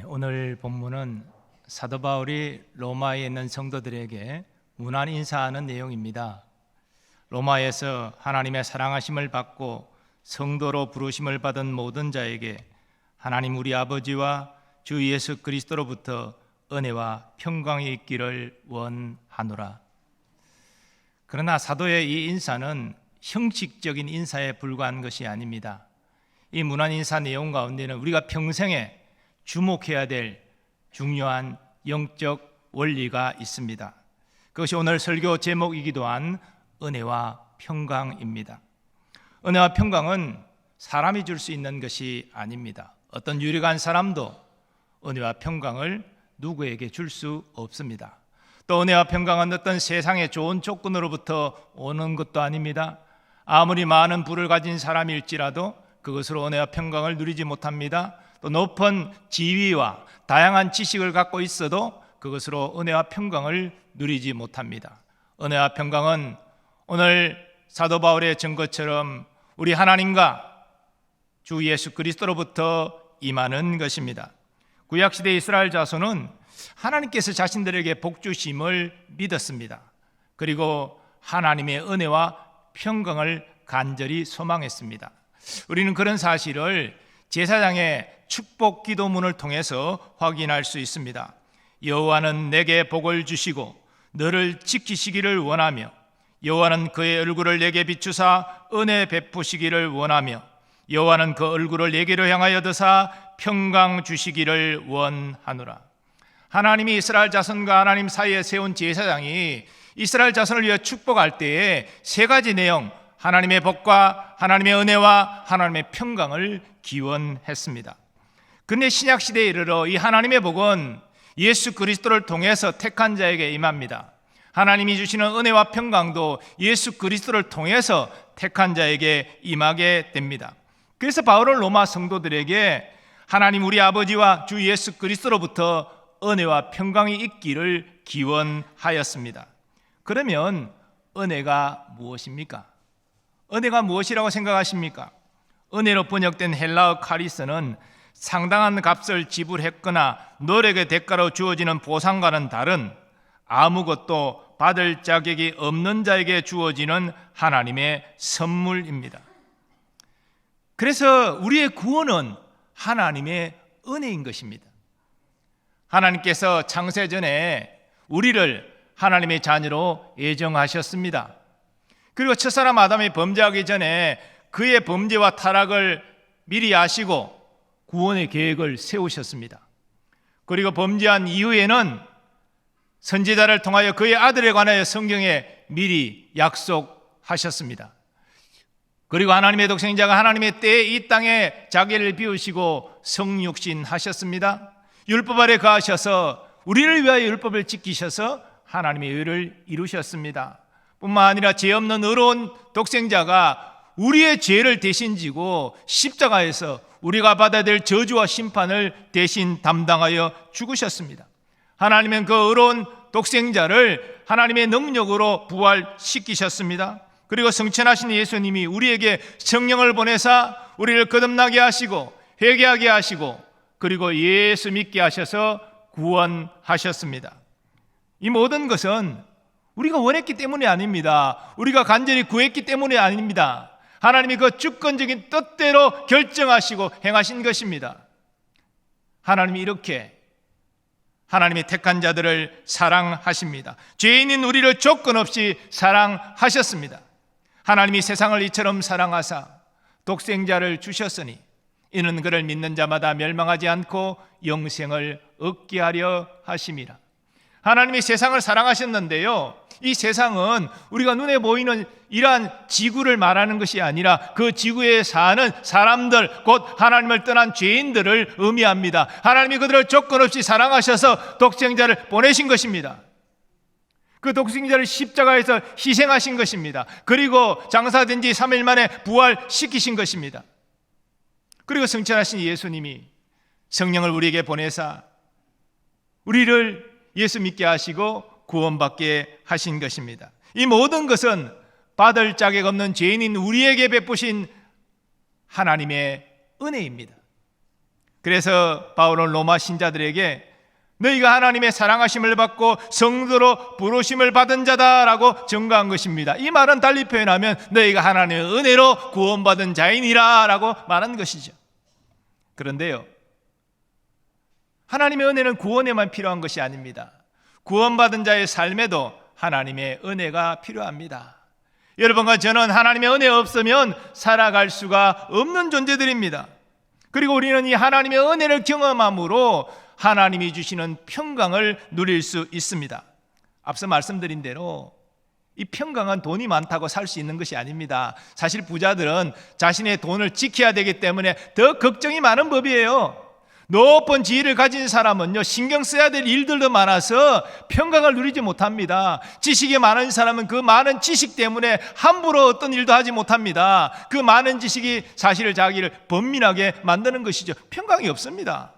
오늘 본문은 사도 바울이 로마에 있는 성도들에게 문안 인사하는 내용입니다. 로마에서 하나님의 사랑하심을 받고 성도로 부르심을 받은 모든 자에게 하나님 우리 아버지와 주 예수 그리스도로부터 은혜와 평강이 있기를 원하노라. 그러나 사도의 이 인사는 형식적인 인사에 불과한 것이 아닙니다. 이 문안 인사 내용 가운데는 우리가 평생에 주목해야 될 중요한 영적 원리가 있습니다. 그것이 오늘 설교 제목이기도 한 은혜와 평강입니다. 은혜와 평강은 사람이 줄 수 있는 것이 아닙니다. 어떤 유력한 사람도 은혜와 평강을 누구에게 줄 수 없습니다. 또 은혜와 평강은 어떤 세상의 좋은 조건으로부터 오는 것도 아닙니다. 아무리 많은 부를 가진 사람일지라도 그것으로 은혜와 평강을 누리지 못합니다. 또 높은 지위와 다양한 지식을 갖고 있어도 그것으로 은혜와 평강을 누리지 못합니다. 은혜와 평강은 오늘 사도 바울의 증거처럼 우리 하나님과 주 예수 그리스도로부터 임하는 것입니다. 구약시대 이스라엘 자손은 하나님께서 자신들에게 복 주심을 믿었습니다. 그리고 하나님의 은혜와 평강을 간절히 소망했습니다. 우리는 그런 사실을 제사장의 축복 기도문을 통해서 확인할 수 있습니다. 여호와는 내게 복을 주시고 너를 지키시기를 원하며 여호와는 그의 얼굴을 내게 비추사 은혜 베푸시기를 원하며 여호와는 그 얼굴을 내게로 향하여 드사 평강 주시기를 원하노라. 하나님이 이스라엘 자손과 하나님 사이에 세운 제사장이 이스라엘 자손을 위해 축복할 때에 세 가지 내용, 하나님의 복과 하나님의 은혜와 하나님의 평강을 기원했습니다. 근데 신약시대에 이르러 이 하나님의 복은 예수 그리스도를 통해서 택한 자에게 임합니다. 하나님이 주시는 은혜와 평강도 예수 그리스도를 통해서 택한 자에게 임하게 됩니다. 그래서 바울은 로마 성도들에게 하나님 우리 아버지와 주 예수 그리스도로부터 은혜와 평강이 있기를 기원하였습니다. 그러면 은혜가 무엇입니까? 은혜가 무엇이라고 생각하십니까? 은혜로 번역된 헬라어 카리스는 상당한 값을 지불했거나 노력의 대가로 주어지는 보상과는 다른 아무것도 받을 자격이 없는 자에게 주어지는 하나님의 선물입니다. 그래서 우리의 구원은 하나님의 은혜인 것입니다. 하나님께서 창세전에 우리를 하나님의 자녀로 예정하셨습니다. 그리고 첫사람 아담이 범죄하기 전에 그의 범죄와 타락을 미리 아시고 구원의 계획을 세우셨습니다. 그리고 범죄한 이후에는 선지자를 통하여 그의 아들에 관하여 성경에 미리 약속하셨습니다. 그리고 하나님의 독생자가 하나님의 때에 이 땅에 자기를 비우시고 성육신하셨습니다. 율법 아래 거하셔서 우리를 위하여 율법을 지키셔서 하나님의 의를 이루셨습니다. 뿐만 아니라 죄 없는 의로운 독생자가 우리의 죄를 대신 지고 십자가에서 우리가 받아야 될 저주와 심판을 대신 담당하여 죽으셨습니다. 하나님은 그 의로운 독생자를 하나님의 능력으로 부활시키셨습니다. 그리고 성천하신 예수님이 우리에게 성령을 보내사 우리를 거듭나게 하시고 회개하게 하시고 그리고 예수 믿게 하셔서 구원하셨습니다. 이 모든 것은 우리가 원했기 때문이 아닙니다. 우리가 간절히 구했기 때문이 아닙니다. 하나님이 그 주권적인 뜻대로 결정하시고 행하신 것입니다. 하나님이 이렇게 하나님의 택한 자들을 사랑하십니다. 죄인인 우리를 조건 없이 사랑하셨습니다. 하나님이 세상을 이처럼 사랑하사 독생자를 주셨으니 이는 그를 믿는 자마다 멸망하지 않고 영생을 얻게 하려 하심이라. 하나님이 세상을 사랑하셨는데요, 이 세상은 우리가 눈에 보이는 이러한 지구를 말하는 것이 아니라 그 지구에 사는 사람들, 곧 하나님을 떠난 죄인들을 의미합니다. 하나님이 그들을 조건 없이 사랑하셔서 독생자를 보내신 것입니다. 그 독생자를 십자가에서 희생하신 것입니다. 그리고 장사된 지 3일 만에 부활시키신 것입니다. 그리고 성천하신 예수님이 성령을 우리에게 보내사 우리를 예수 믿게 하시고 구원받게 하신 것입니다. 이 모든 것은 받을 자격 없는 죄인인 우리에게 베푸신 하나님의 은혜입니다. 그래서 바울은 로마 신자들에게 너희가 하나님의 사랑하심을 받고 성도로 부르심을 받은 자다라고 증거한 것입니다. 이 말은 달리 표현하면 너희가 하나님의 은혜로 구원받은 자이니라 라고 말한 것이죠. 그런데요, 하나님의 은혜는 구원에만 필요한 것이 아닙니다. 구원받은 자의 삶에도 하나님의 은혜가 필요합니다. 여러분과 저는 하나님의 은혜 없으면 살아갈 수가 없는 존재들입니다. 그리고 우리는 이 하나님의 은혜를 경험함으로 하나님이 주시는 평강을 누릴 수 있습니다. 앞서 말씀드린 대로 이 평강은 돈이 많다고 살 수 있는 것이 아닙니다. 사실 부자들은 자신의 돈을 지켜야 되기 때문에 더 걱정이 많은 법이에요. 높은 지위를 가진 사람은요, 신경 써야 될 일들도 많아서 평강을 누리지 못합니다. 지식이 많은 사람은 그 많은 지식 때문에 함부로 어떤 일도 하지 못합니다. 그 많은 지식이 사실 자기를 번민하게 만드는 것이죠. 평강이 없습니다.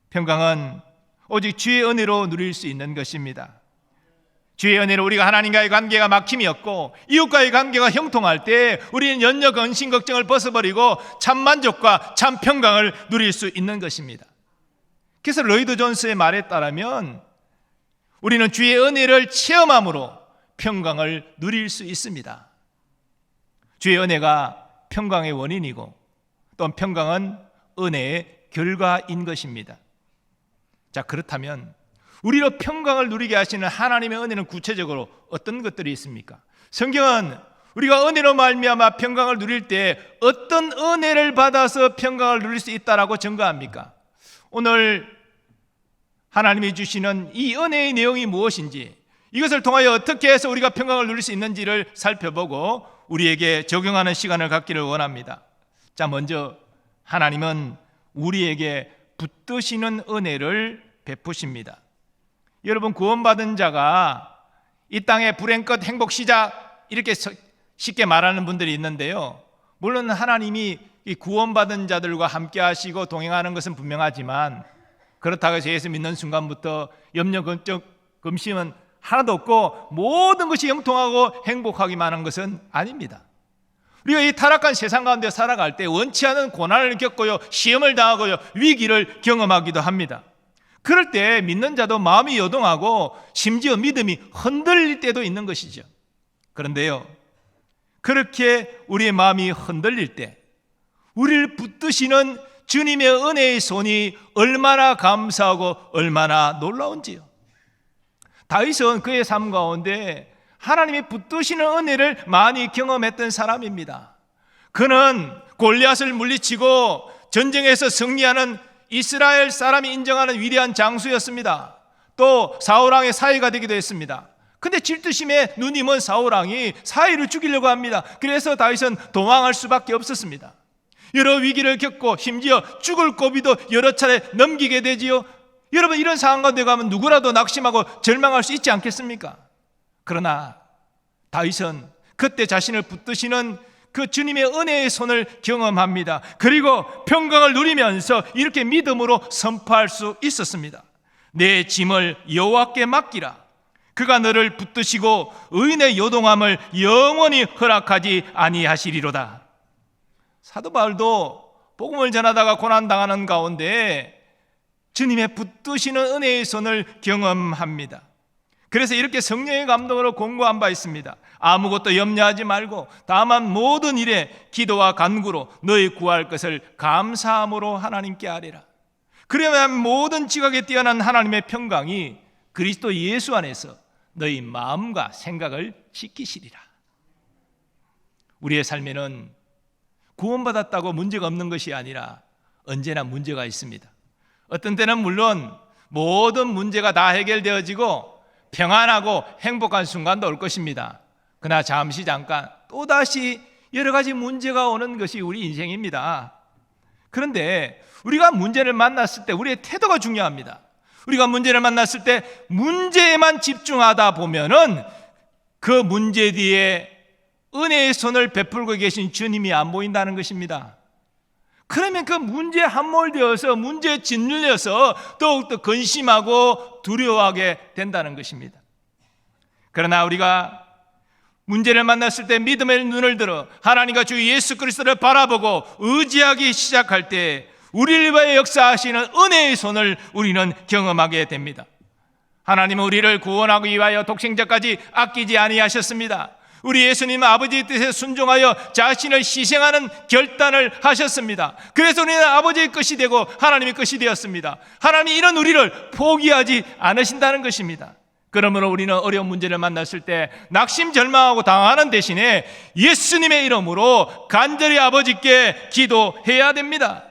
평강은 오직 주의 은혜로 누릴 수 있는 것입니다. 주의 은혜로 우리가 하나님과의 관계가 막힘이 없고 이웃과의 관계가 형통할 때 우리는 연력 근심 걱정을 벗어버리고 참 만족과 참 평강을 누릴 수 있는 것입니다. 그래서 로이드 존스의 말에 따르면 우리는 주의 은혜를 체험함으로 평강을 누릴 수 있습니다. 주의 은혜가 평강의 원인이고 또 평강은 은혜의 결과인 것입니다. 자, 그렇다면 우리로 평강을 누리게 하시는 하나님의 은혜는 구체적으로 어떤 것들이 있습니까? 성경은 우리가 은혜로 말미암아 평강을 누릴 때 어떤 은혜를 받아서 평강을 누릴 수 있다라고 증거합니까? 오늘 하나님이 주시는 이 은혜의 내용이 무엇인지, 이것을 통하여 어떻게 해서 우리가 평강을 누릴 수 있는지를 살펴보고 우리에게 적용하는 시간을 갖기를 원합니다. 자, 먼저 하나님은 우리에게 붙드시는 은혜를 베푸십니다. 여러분, 구원받은 자가 이 땅의 불행 끝 행복 시작 이렇게 쉽게 말하는 분들이 있는데요, 물론 하나님이 이 구원받은 자들과 함께 하시고 동행하는 것은 분명하지만 그렇다고 해서 예수 믿는 순간부터 염려 걱정 금심은 하나도 없고 모든 것이 형통하고 행복하기만 한 것은 아닙니다. 우리가 이 타락한 세상 가운데 살아갈 때 원치 않은 고난을 겪고요, 시험을 당하고요, 위기를 경험하기도 합니다. 그럴 때 믿는 자도 마음이 요동하고 심지어 믿음이 흔들릴 때도 있는 것이죠. 그런데요, 그렇게 우리의 마음이 흔들릴 때 우리를 붙드시는 주님의 은혜의 손이 얼마나 감사하고 얼마나 놀라운지요. 다윗은 그의 삶 가운데 하나님이 붙드시는 은혜를 많이 경험했던 사람입니다. 그는 골리앗을 물리치고 전쟁에서 승리하는 이스라엘 사람이 인정하는 위대한 장수였습니다. 또 사울왕의 사위가 되기도 했습니다. 근데 질투심에 눈이 먼 사울왕이 사위를 죽이려고 합니다. 그래서 다윗은 도망할 수밖에 없었습니다. 여러 위기를 겪고 심지어 죽을 고비도 여러 차례 넘기게 되지요. 여러분, 이런 상황 가운데 가면 누구라도 낙심하고 절망할 수 있지 않겠습니까? 그러나 다윗은 그때 자신을 붙드시는 그 주님의 은혜의 손을 경험합니다. 그리고 평강을 누리면서 이렇게 믿음으로 선포할 수 있었습니다. 내 짐을 여호와께 맡기라. 그가 너를 붙드시고 의인의 요동함을 영원히 허락하지 아니하시리로다. 사도 바울도 복음을 전하다가 고난당하는 가운데 주님의 붙드시는 은혜의 손을 경험합니다. 그래서 이렇게 성령의 감동으로 공고한 바 있습니다. 아무것도 염려하지 말고 다만 모든 일에 기도와 간구로 너희 구할 것을 감사함으로 하나님께 아뢰라. 그러면 모든 지각에 뛰어난 하나님의 평강이 그리스도 예수 안에서 너희 마음과 생각을 지키시리라. 우리의 삶에는 구원받았다고 문제가 없는 것이 아니라 언제나 문제가 있습니다. 어떤 때는 물론 모든 문제가 다 해결되어지고 평안하고 행복한 순간도 올 것입니다. 그러나 잠깐 또다시 여러 가지 문제가 오는 것이 우리 인생입니다. 그런데 우리가 문제를 만났을 때 우리의 태도가 중요합니다. 우리가 문제를 만났을 때 문제에만 집중하다 보면은 그 문제 뒤에 은혜의 손을 베풀고 계신 주님이 안 보인다는 것입니다. 그러면 그 문제에 함몰되어서 문제에 짓눌려서 더욱더 근심하고 두려워하게 된다는 것입니다. 그러나 우리가 문제를 만났을 때 믿음의 눈을 들어 하나님과 주 예수 그리스도를 바라보고 의지하기 시작할 때 우리를 위하여 역사하시는 은혜의 손을 우리는 경험하게 됩니다. 하나님은 우리를 구원하기 위하여 독생자까지 아끼지 아니하셨습니다. 우리 예수님은 아버지의 뜻에 순종하여 자신을 희생하는 결단을 하셨습니다. 그래서 우리는 아버지의 것이 되고 하나님의 것이 되었습니다. 하나님이 이런 우리를 포기하지 않으신다는 것입니다. 그러므로 우리는 어려운 문제를 만났을 때 낙심절망하고 당하는 대신에 예수님의 이름으로 간절히 아버지께 기도해야 됩니다.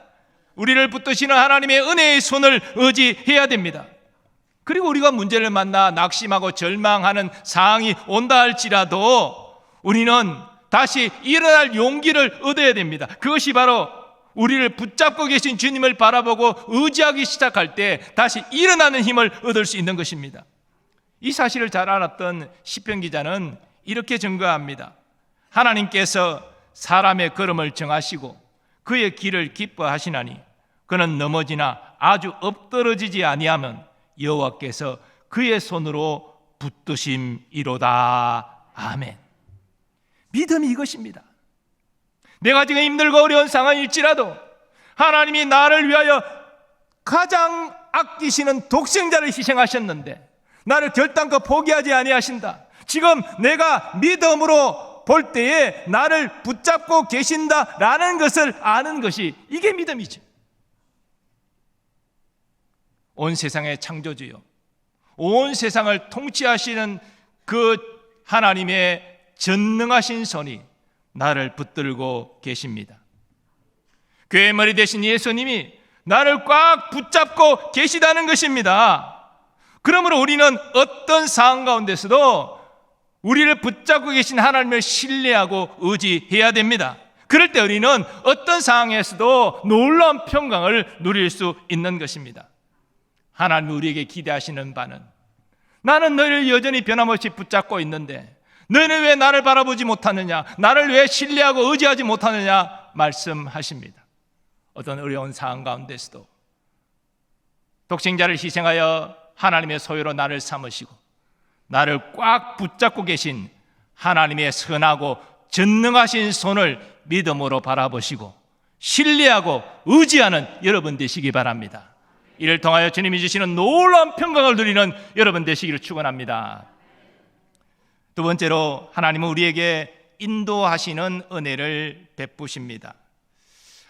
우리를 붙드시는 하나님의 은혜의 손을 의지해야 됩니다. 그리고 우리가 문제를 만나 낙심하고 절망하는 상황이 온다 할지라도 우리는 다시 일어날 용기를 얻어야 됩니다. 그것이 바로 우리를 붙잡고 계신 주님을 바라보고 의지하기 시작할 때 다시 일어나는 힘을 얻을 수 있는 것입니다. 이 사실을 잘 알았던 시편 기자는 이렇게 증거합니다. 하나님께서 사람의 걸음을 정하시고 그의 길을 기뻐하시나니 그는 넘어지나 아주 엎드러지지 아니하면 여호와께서 그의 손으로 붙드심이로다. 아멘. 믿음이 이것입니다. 내가 지금 힘들고 어려운 상황일지라도 하나님이 나를 위하여 가장 아끼시는 독생자를 희생하셨는데 나를 결단코 포기하지 아니하신다. 지금 내가 믿음으로 볼 때에 나를 붙잡고 계신다라는 것을 아는 것이 이게 믿음이죠. 온 세상의 창조주요, 온 세상을 통치하시는 그 하나님의 전능하신 손이 나를 붙들고 계십니다. 교회의 머리 대신 예수님이 나를 꽉 붙잡고 계시다는 것입니다. 그러므로 우리는 어떤 상황 가운데서도 우리를 붙잡고 계신 하나님을 신뢰하고 의지해야 됩니다. 그럴 때 우리는 어떤 상황에서도 놀라운 평강을 누릴 수 있는 것입니다. 하나님이 우리에게 기대하시는 바는 나는 너희를 여전히 변함없이 붙잡고 있는데 너희는 왜 나를 바라보지 못하느냐, 나를 왜 신뢰하고 의지하지 못하느냐 말씀하십니다. 어떤 어려운 상황 가운데서도 독생자를 희생하여 하나님의 소유로 나를 삼으시고 나를 꽉 붙잡고 계신 하나님의 선하고 전능하신 손을 믿음으로 바라보시고 신뢰하고 의지하는 여러분 되시기 바랍니다. 이를 통하여 주님이 주시는 놀라운 평강을 누리는 여러분 되시기를 축원합니다. 두 번째로 하나님은 우리에게 인도하시는 은혜를 베푸십니다.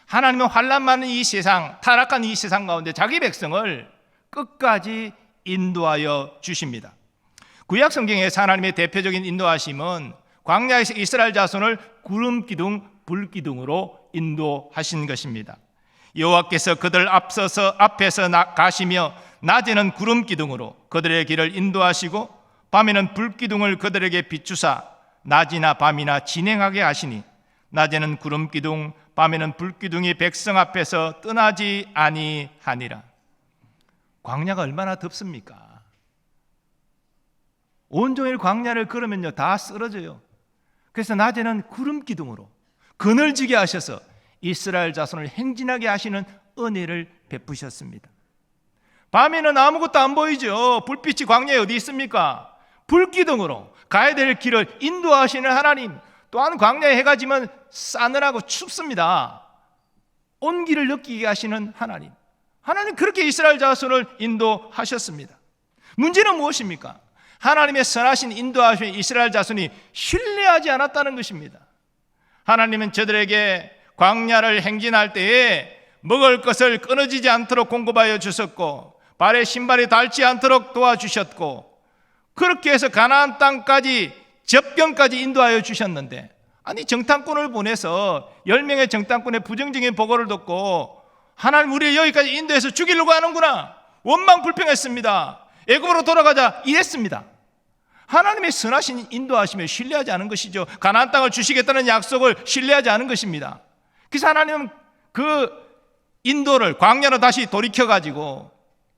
하나님은 환난 많은 이 세상, 타락한 이 세상 가운데 자기 백성을 끝까지 인도하여 주십니다. 구약 성경에서 하나님의 대표적인 인도하심은 광야에서 이스라엘 자손을 구름 기둥, 불 기둥으로 인도하신 것입니다. 여호와께서 그들 앞에서 가시며 낮에는 구름 기둥으로 그들의 길을 인도하시고 밤에는 불 기둥을 그들에게 비추사 낮이나 밤이나 진행하게 하시니 낮에는 구름 기둥, 밤에는 불 기둥이 백성 앞에서 떠나지 아니하니라. 광야가 얼마나 덥습니까? 온종일 광야를 걸으면요 다 쓰러져요. 그래서 낮에는 구름 기둥으로 그늘지게 하셔서 이스라엘 자손을 행진하게 하시는 은혜를 베푸셨습니다. 밤에는 아무것도 안 보이죠. 불빛이 광야에 어디 있습니까? 불기둥으로 가야 될 길을 인도하시는 하나님. 또한 광야에 해가 지면 싸늘하고 춥습니다. 온기를 느끼게 하시는 하나님. 하나님 그렇게 이스라엘 자손을 인도하셨습니다. 문제는 무엇입니까? 하나님의 선하신 인도하신 이스라엘 자손이 신뢰하지 않았다는 것입니다. 하나님은 저들에게 광야를 행진할 때에 먹을 것을 끊어지지 않도록 공급하여 주셨고 발에 신발이 닳지 않도록 도와주셨고 그렇게 해서 가나안 땅까지 접경까지 인도하여 주셨는데 아니 정탐꾼을 보내서 10명의 정탐꾼의 부정적인 보고를 듣고 하나님 우리 여기까지 인도해서 죽이려고 하는구나 원망불평했습니다. 애굽으로 돌아가자 이랬습니다. 하나님의 선하신 인도하심을 신뢰하지 않은 것이죠. 가나안 땅을 주시겠다는 약속을 신뢰하지 않은 것입니다. 그래서 하나님은 그 인도를 광야로 다시 돌이켜가지고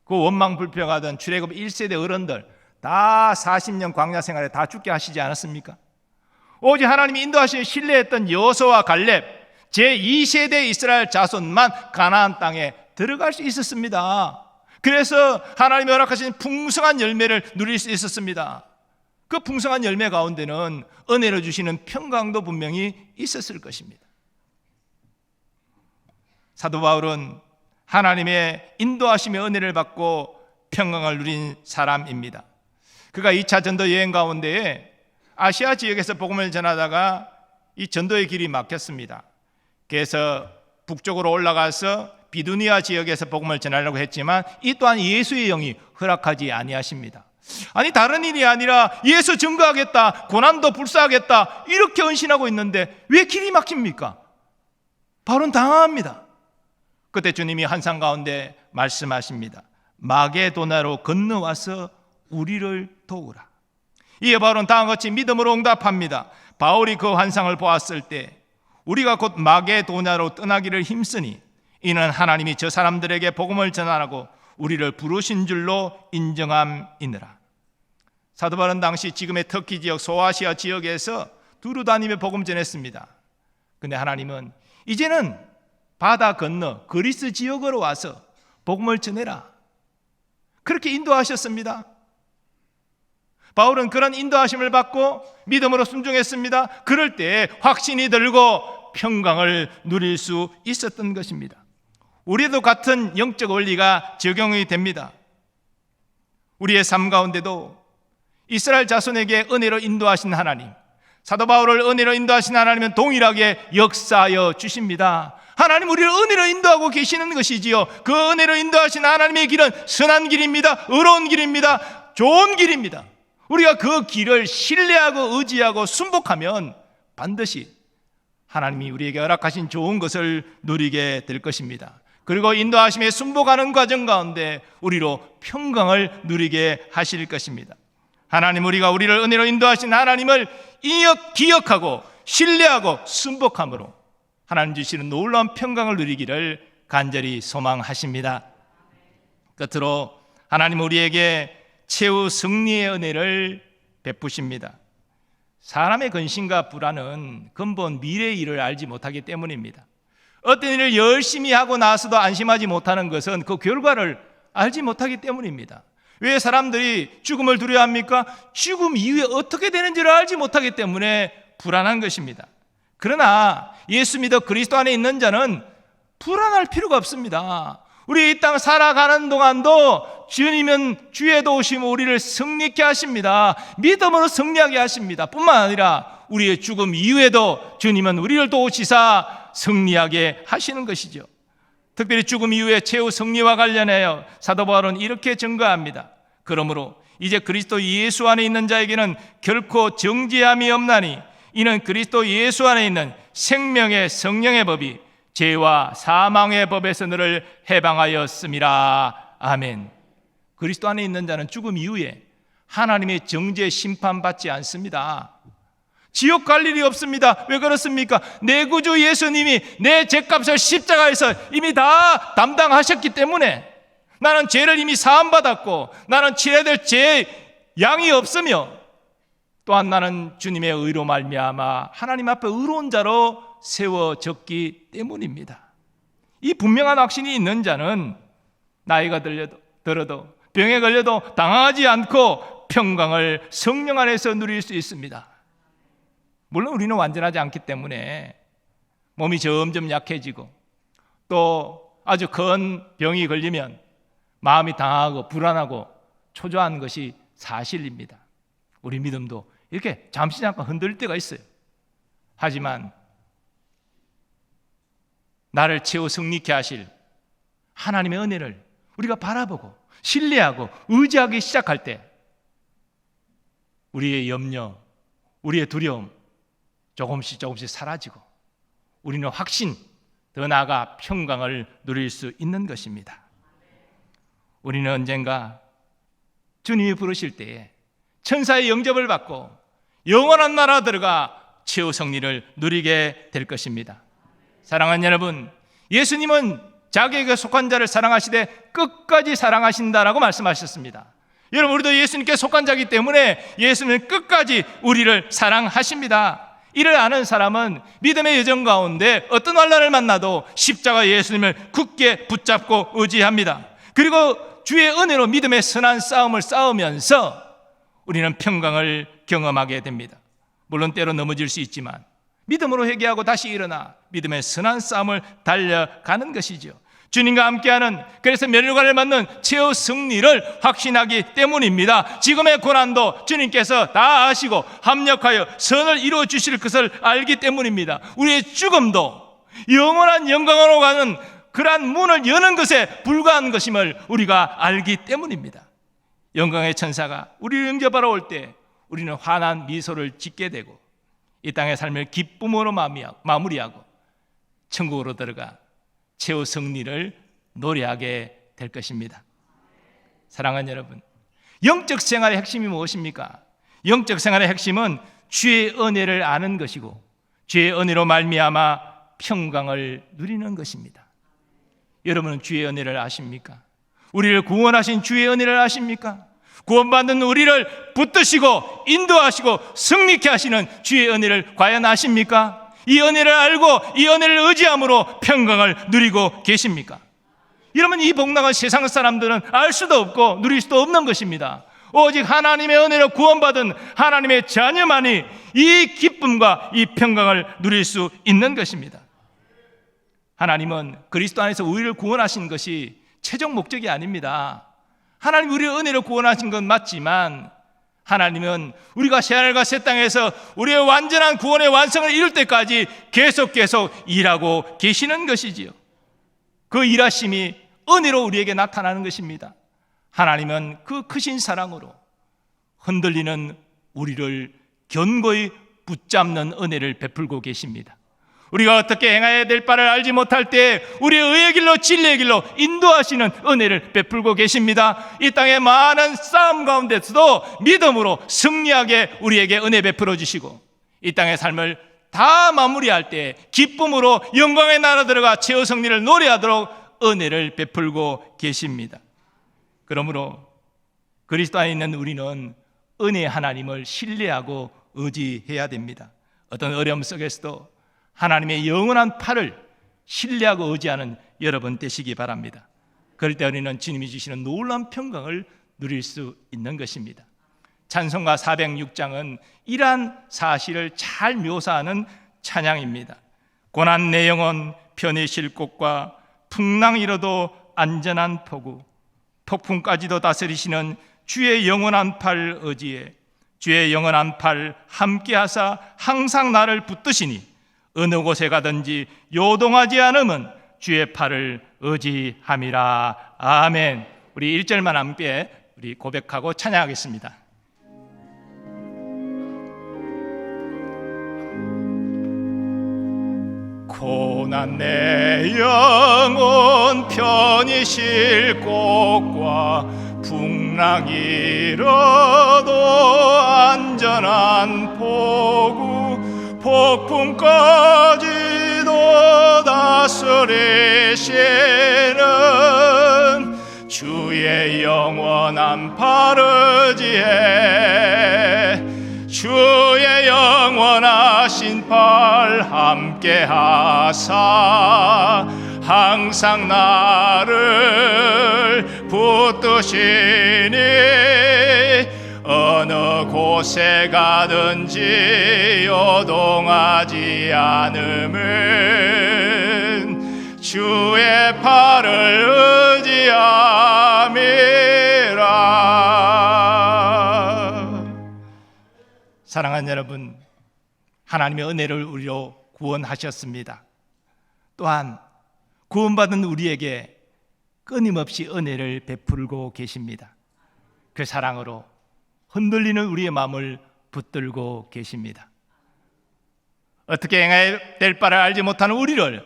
그 원망불평하던 출애굽 1세대 어른들 다 40년 광야 생활에 다 죽게 하시지 않았습니까? 오직 하나님이 인도하시며 신뢰했던 여호수아와 갈렙 제2세대 이스라엘 자손만 가나안 땅에 들어갈 수 있었습니다. 그래서 하나님이 허락하신 풍성한 열매를 누릴 수 있었습니다. 그 풍성한 열매 가운데는 은혜로 주시는 평강도 분명히 있었을 것입니다. 사도 바울은 하나님의 인도하심의 은혜를 받고 평강을 누린 사람입니다. 그가 2차 전도 여행 가운데에 아시아 지역에서 복음을 전하다가 이 전도의 길이 막혔습니다. 그래서 북쪽으로 올라가서 비두니아 지역에서 복음을 전하려고 했지만 이 또한 예수의 영이 허락하지 아니하십니다. 아니 다른 일이 아니라 예수 증거하겠다, 고난도 불사하겠다 이렇게 헌신하고 있는데 왜 길이 막힙니까? 바울은 당황합니다. 그때 주님이 환상 가운데 말씀하십니다. 마게도나로 건너와서 우리를 도우라. 이에 바울은 다음과 같이 믿음으로 응답합니다. 바울이 그 환상을 보았을 때 우리가 곧 마게도나로 떠나기를 힘쓰니 이는 하나님이 저 사람들에게 복음을 전하라고 우리를 부르신 줄로 인정함이니라. 사도 바울은 당시 지금의 터키 지역 소아시아 지역에서 두루 다니며 복음 전했습니다. 그런데 하나님은 이제는 바다 건너 그리스 지역으로 와서 복음을 전해라 그렇게 인도하셨습니다. 바울은 그런 인도하심을 받고 믿음으로 순종했습니다. 그럴 때 확신이 들고 평강을 누릴 수 있었던 것입니다. 우리도 같은 영적 원리가 적용이 됩니다. 우리의 삶 가운데도 이스라엘 자손에게 은혜로 인도하신 하나님, 사도 바울을 은혜로 인도하신 하나님은 동일하게 역사하여 주십니다. 하나님 우리를 은혜로 인도하고 계시는 것이지요. 그 은혜로 인도하신 하나님의 길은 선한 길입니다. 의로운 길입니다. 좋은 길입니다. 우리가 그 길을 신뢰하고 의지하고 순복하면 반드시 하나님이 우리에게 허락하신 좋은 것을 누리게 될 것입니다. 그리고 인도하심에 순복하는 과정 가운데 우리로 평강을 누리게 하실 것입니다. 하나님 우리가 우리를 은혜로 인도하신 하나님을 기억하고 신뢰하고 순복함으로 하나님 주시는 놀라운 평강을 누리기를 간절히 소망하십니다. 끝으로 하나님 우리에게 최후 승리의 은혜를 베푸십니다. 사람의 근심과 불안은 근본 미래의 일을 알지 못하기 때문입니다. 어떤 일을 열심히 하고 나서도 안심하지 못하는 것은 그 결과를 알지 못하기 때문입니다. 왜 사람들이 죽음을 두려워합니까? 죽음 이후에 어떻게 되는지를 알지 못하기 때문에 불안한 것입니다. 그러나 예수 믿어 그리스도 안에 있는 자는 불안할 필요가 없습니다. 우리 이 땅 살아가는 동안도 주님은 주의 도우심으로 우리를 승리케 하십니다. 믿음으로 승리하게 하십니다. 뿐만 아니라 우리의 죽음 이후에도 주님은 우리를 도우시사 승리하게 하시는 것이죠. 특별히 죽음 이후의 최후 승리와 관련하여 사도 바울은 이렇게 증거합니다. 그러므로 이제 그리스도 예수 안에 있는 자에게는 결코 정죄함이 없나니 이는 그리스도 예수 안에 있는 생명의 성령의 법이 죄와 사망의 법에서 너를 해방하였음이라. 아멘. 그리스도 안에 있는 자는 죽음 이후에 하나님의 정죄 심판받지 않습니다. 지옥 갈 일이 없습니다. 왜 그렇습니까? 내 구주 예수님이 내 죄값을 십자가에서 이미 다 담당하셨기 때문에 나는 죄를 이미 사함받았고 나는 치러야 될 죄의 양이 없으며 또한 나는 주님의 의로 말미암아 하나님 앞에 의로운 자로 세워졌기 때문입니다. 이 분명한 확신이 있는 자는 나이가 들어도 병에 걸려도 당하지 않고 평강을 성령 안에서 누릴 수 있습니다. 물론 우리는 완전하지 않기 때문에 몸이 점점 약해지고 또 아주 큰 병이 걸리면 마음이 당하고 불안하고 초조한 것이 사실입니다. 우리 믿음도 이렇게 잠시 잠깐 흔들릴 때가 있어요. 하지만 나를 채워 승리케 하실 하나님의 은혜를 우리가 바라보고 신뢰하고 의지하기 시작할 때 우리의 염려, 우리의 두려움 조금씩 사라지고 우리는 확신, 더 나아가 평강을 누릴 수 있는 것입니다. 우리는 언젠가 주님이 부르실 때에 천사의 영접을 받고 영원한 나라 들어가 최후 승리를 누리게 될 것입니다. 사랑하는 여러분, 예수님은 자기에게 속한 자를 사랑하시되 끝까지 사랑하신다라고 말씀하셨습니다. 여러분, 우리도 예수님께 속한 자이기 때문에 예수님은 끝까지 우리를 사랑하십니다. 이를 아는 사람은 믿음의 여정 가운데 어떤 환난을 만나도 십자가 예수님을 굳게 붙잡고 의지합니다. 그리고 주의 은혜로 믿음의 선한 싸움을 싸우면서 우리는 평강을 경험하게 됩니다. 물론 때로 넘어질 수 있지만 믿음으로 회개하고 다시 일어나 믿음의 선한 싸움을 달려가는 것이죠. 주님과 함께하는, 그래서 멸류관을 맞는 최후 승리를 확신하기 때문입니다. 지금의 고난도 주님께서 다 아시고 합력하여 선을 이루어 주실 것을 알기 때문입니다. 우리의 죽음도 영원한 영광으로 가는 그러한 문을 여는 것에 불과한 것임을 우리가 알기 때문입니다. 영광의 천사가 우리를 영접하러 올 때 우리는 환한 미소를 짓게 되고 이 땅의 삶을 기쁨으로 마무리하고 천국으로 들어가 최후 승리를 노래하게 될 것입니다. 사랑하는 여러분, 영적 생활의 핵심이 무엇입니까? 영적 생활의 핵심은 주의 은혜를 아는 것이고 주의 은혜로 말미암아 평강을 누리는 것입니다. 여러분은 주의 은혜를 아십니까? 우리를 구원하신 주의 은혜를 아십니까? 구원받는 우리를 붙드시고 인도하시고 승리케 하시는 주의 은혜를 과연 아십니까? 이 은혜를 알고 이 은혜를 의지함으로 평강을 누리고 계십니까? 여러분, 이 복락은 세상 사람들은 알 수도 없고 누릴 수도 없는 것입니다. 오직 하나님의 은혜로 구원받은 하나님의 자녀만이 이 기쁨과 이 평강을 누릴 수 있는 것입니다. 하나님은 그리스도 안에서 우리를 구원하신 것이 최종 목적이 아닙니다. 하나님 우리의 은혜로 구원하신 건 맞지만 하나님은 우리가 새하늘과 새 땅에서 우리의 완전한 구원의 완성을 이룰 때까지 계속 일하고 계시는 것이지요. 그 일하심이 은혜로 우리에게 나타나는 것입니다. 하나님은 그 크신 사랑으로 흔들리는 우리를 견고히 붙잡는 은혜를 베풀고 계십니다. 우리가 어떻게 행해야 될 바를 알지 못할 때 우리의 의의 길로 진리의 길로 인도하시는 은혜를 베풀고 계십니다. 이 땅의 많은 싸움 가운데서도 믿음으로 승리하게 우리에게 은혜 베풀어 주시고 이 땅의 삶을 다 마무리할 때 기쁨으로 영광의 나라 들어가 최후 승리를 노래하도록 은혜를 베풀고 계십니다. 그러므로 그리스도 안에 있는 우리는 은혜의 하나님을 신뢰하고 의지해야 됩니다. 어떤 어려움 속에서도 하나님의 영원한 팔을 신뢰하고 의지하는 여러분 되시기 바랍니다. 그럴 때 우리는 주님이 주시는 놀라운 평강을 누릴 수 있는 것입니다. 찬송가 406장은 이러한 사실을 잘 묘사하는 찬양입니다. 고난 내 영혼 편히 쉴 곳과 풍랑 이뤄도 안전한 포구, 폭풍까지도 다스리시는 주의 영원한 팔 의지에 주의 영원한 팔 함께하사 항상 나를 붙드시니 어느 곳에 가든지 요동하지 않음은 주의 팔을 의지함이라. 아멘. 우리 1절만 함께 우리 고백하고 찬양하겠습니다. 고난 내 영혼 편히 쉴 곳과 풍랑 이뤄도 안전한 포구 폭풍까지도 다스리시는 주의 영원한 팔 의지에 주의 영원하신 팔 함께하사 항상 나를 붙드시니 어느 곳에 가든지 요동하지 않음은 주의 팔을 의지함이라. 사랑하는 여러분, 하나님의 은혜를 우리로 구원하셨습니다. 또한 구원받은 우리에게 끊임없이 은혜를 베풀고 계십니다. 그 사랑으로 흔들리는 우리의 마음을 붙들고 계십니다. 어떻게 행해야 될 바를 알지 못하는 우리를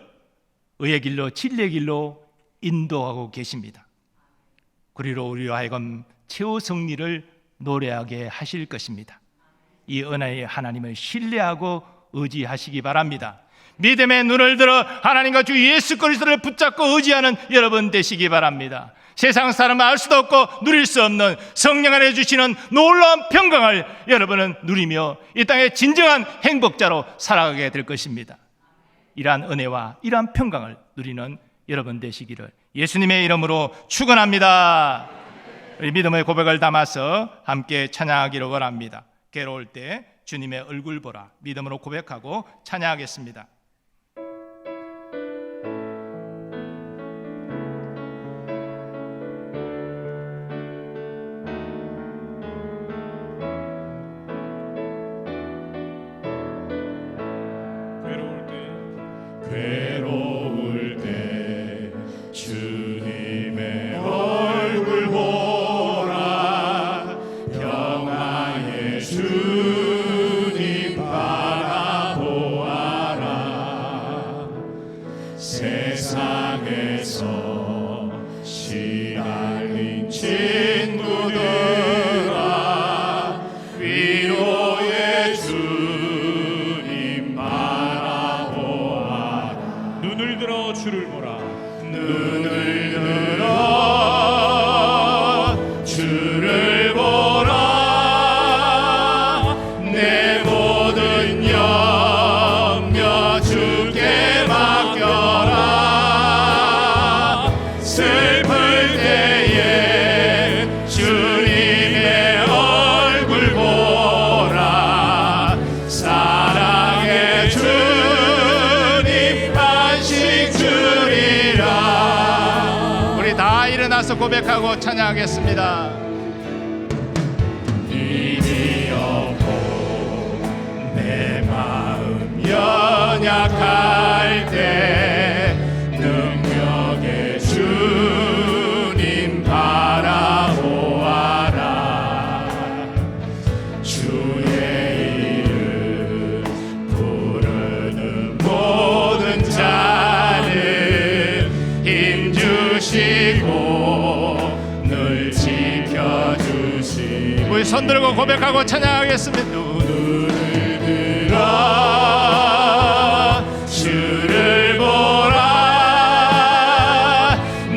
의의 길로 진리의 길로 인도하고 계십니다. 그리로 우리로 하여금 최후 승리를 노래하게 하실 것입니다. 이 은혜의 하나님을 신뢰하고 의지하시기 바랍니다. 믿음의 눈을 들어 하나님과 주 예수 그리스도를 붙잡고 의지하는 여러분 되시기 바랍니다. 세상 사람은 알 수도 없고 누릴 수 없는 성령 안에 주시는 놀라운 평강을 여러분은 누리며 이 땅의 진정한 행복자로 살아가게 될 것입니다. 이러한 은혜와 이러한 평강을 누리는 여러분 되시기를 예수님의 이름으로 축원합니다. 우리 믿음의 고백을 담아서 함께 찬양하기를 원합니다. 괴로울 때 주님의 얼굴 보라, 믿음으로 고백하고 찬양하겠습니다. 괴로울 때 주님의 얼굴 보라, 평화의 주님 바라보아라. 세상에서 시달린 친구들아, 위로의 주님 바라보아라. 눈을 들어 주를 보라. 눈을 들어 주를 보라. 내 모든 염려 주께 맡겨라. 슬플 때에 주님의 얼굴 보라. 사랑의 주님 안식 주리라. 우리 다 일어나서 고백하고 찬양하겠습니다. 힘이 없고 내 마음 연약할 때 능력의 주님 바라보아라. 주의 이름 부르는 모든 자는 힘 주시고 늘 지켜주시. 우리 손 들고 고백하고 찬양하겠습니다. 눈을 들어 주를 보라.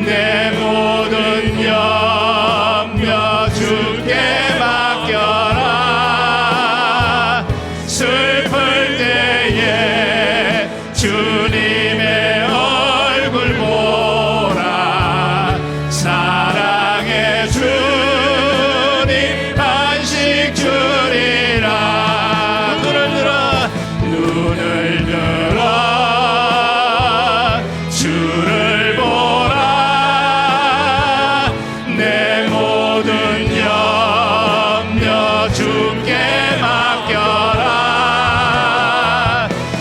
내 모든 염려 주께 맡겨라. 슬플 때에 주님의 얼굴 보라. 사랑의 주님 안식 주리라. 눈을 들어 주를 보라. 내 모든 염려 주께 맡겨라.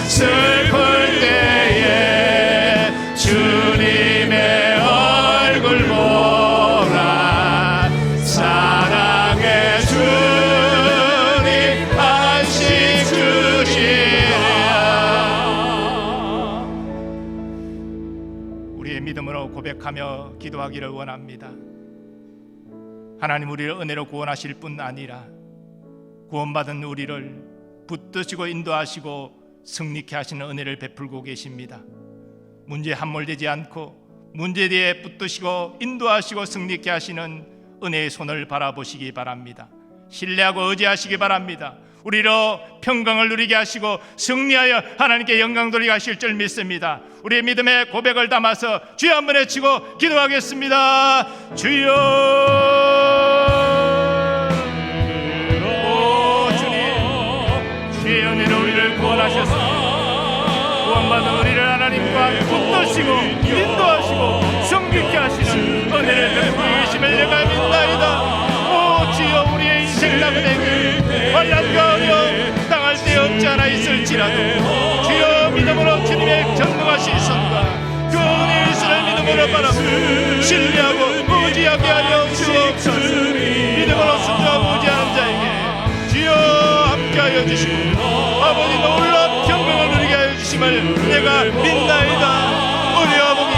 슬플 때에 주님의 얼굴 보라. 사랑의 주님 안식 주리라. 우리의 믿음으로 고백하며 기도하기를 원합니다. 하나님, 우리를 은혜로 구원하실 뿐 아니라 구원받은 우리를 붙드시고 인도하시고 승리케 하시는 은혜를 베풀고 계십니다. 문제에 함몰되지 않고 문제에 붙드시고 인도하시고 승리케 하시는 은혜의 손을 바라보시기 바랍니다. 신뢰하고 의지하시기 바랍니다. 우리로 평강을 누리게 하시고 승리하여 하나님께 영광 돌리게 하실 줄 믿습니다. 우리의 믿음의 고백을 담아서 주여 한번 외치고 기도하겠습니다. 주여, 오 주님, 주의 은혜로 우리를 구원하셨습니다. 구원받은 우리를 하나님과 붙드시고 인도하시고 성vic게 하시는 은혜를 베풀고 계심을 내가 믿나이다. 오 주여, 우리의 인생 나그네들 환난과 어려움 당할 때 없지 않아 있을지라도 주여 믿음으로 주님의 전능하신 손과 그 은혜의 손을 믿음으로 바라보고 신뢰하고 의지하게 하여 주옵소서. 믿음으로 순종하고 의지하는 자에게 주여 함께하여 주시고 아버지 놀라운 평강을 누리게 하여 주심을 내가 믿나이다. 우리 아버지,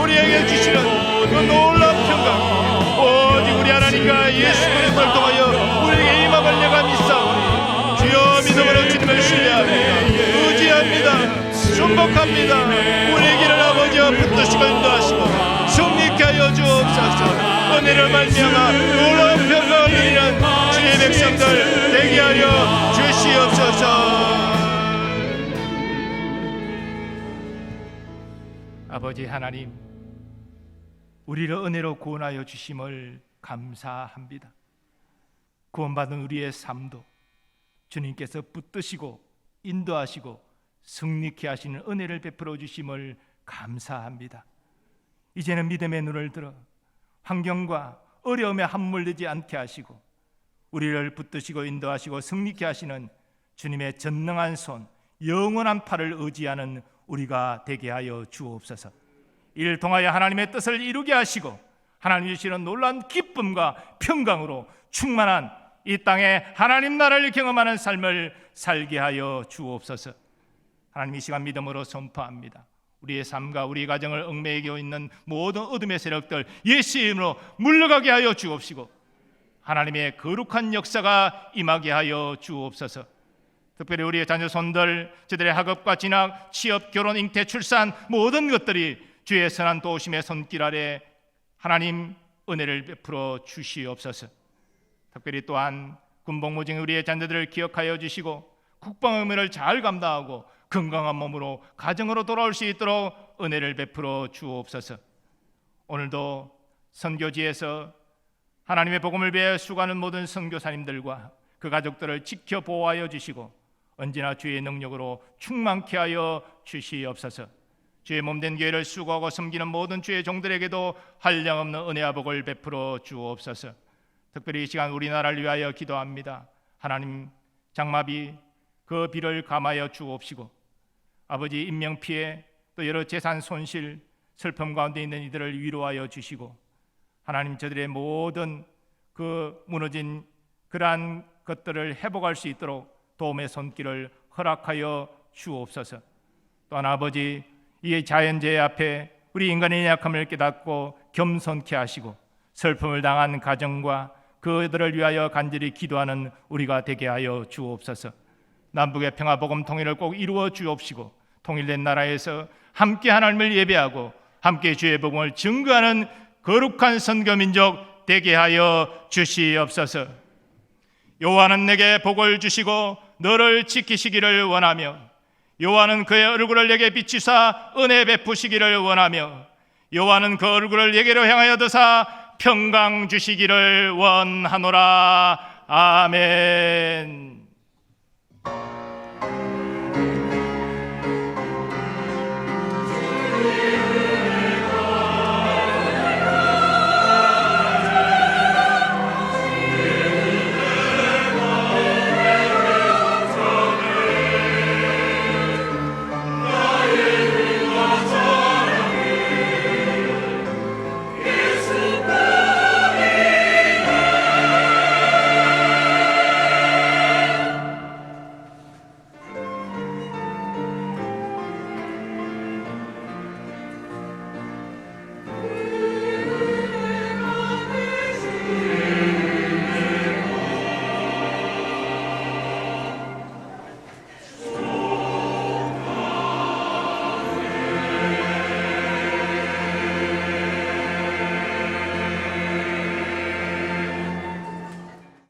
우리에게 주시는 그 놀라운 평강 오직 우리 하나님과 예수 그리스도를 통하여 우리에게 임함을 내가 믿사오니 주여 믿음으로 주님을 신뢰합니다. 의지합니다. 순복합니다. 우리의 길을 아버지와 붙드시고 인도하시고 승리케 하여 주옵소서. 은혜를 말미암아 놀라운 평강을 누리는 주의 백성들 되게 하여 주시옵소서. 아버지 하나님, 우리를 은혜로 구원하여 주심을 감사합니다. 구원받은 우리의 삶도 주님께서 붙드시고 인도하시고 승리케 하시는 은혜를 베풀어 주심을 감사합니다. 이제는 믿음의 눈을 들어 환경과 어려움에 함몰되지 않게 하시고 우리를 붙드시고 인도하시고 승리케 하시는 주님의 전능한 손, 영원한 팔을 의지하는 우리가 되게 하여 주옵소서. 이를 통하여 하나님의 뜻을 이루게 하시고 하나님 주시는 놀라운 기쁨과 평강으로 충만한 이 땅에 하나님 나라를 경험하는 삶을 살게 하여 주옵소서. 하나님, 이 시간 믿음으로 선포합니다. 우리의 삶과 우리 가정을 얽매이고 있는 모든 어둠의 세력들 예수의 이름으로 물러가게 하여 주옵시고 하나님의 거룩한 역사가 임하게 하여 주옵소서. 특별히 우리의 자녀 손들, 저들의 학업과 진학, 취업, 결혼, 잉태, 출산 모든 것들이 주의 선한 도우심의 손길 아래 하나님 은혜를 베풀어 주시옵소서. 특별히 또한 군복무 중에 우리의 자녀들을 기억하여 주시고 국방 의무를 잘 감당하고 건강한 몸으로 가정으로 돌아올 수 있도록 은혜를 베풀어 주옵소서. 오늘도 선교지에서 하나님의 복음을 위해 수고하는 모든 선교사님들과 그 가족들을 지켜 보호하여 주시고 언제나 주의 능력으로 충만케 하여 주시옵소서. 주의 몸된 교회를 수고하고 섬기는 모든 주의 종들에게도 한량없는 은혜와 복을 베풀어 주옵소서. 특별히 이 시간 우리나라를 위하여 기도합니다. 하나님, 장마비 그 비를 감하여 주옵시고 아버지, 인명피해 또 여러 재산 손실 슬픔 가운데 있는 이들을 위로하여 주시고 하나님, 저들의 모든 그 무너진 그러한 것들을 회복할 수 있도록 도움의 손길을 허락하여 주옵소서. 또한 아버지, 이 자연재해 앞에 우리 인간의 약함을 깨닫고 겸손케 하시고 슬픔을 당한 가정과 그들을 위하여 간절히 기도하는 우리가 되게 하여 주옵소서. 남북의 평화 복음 통일을 꼭 이루어 주옵시고 통일된 나라에서 함께 하나님을 예배하고 함께 주의 복음을 증거하는 거룩한 선교 민족 되게 하여 주시옵소서. 여호와는 내게 복을 주시고 너를 지키시기를 원하며 여호와는 그의 얼굴을 내게 비추사 은혜 베푸시기를 원하며 여호와는 그 얼굴을 내게로 향하여 드사 평강 주시기를 원하노라. 아멘.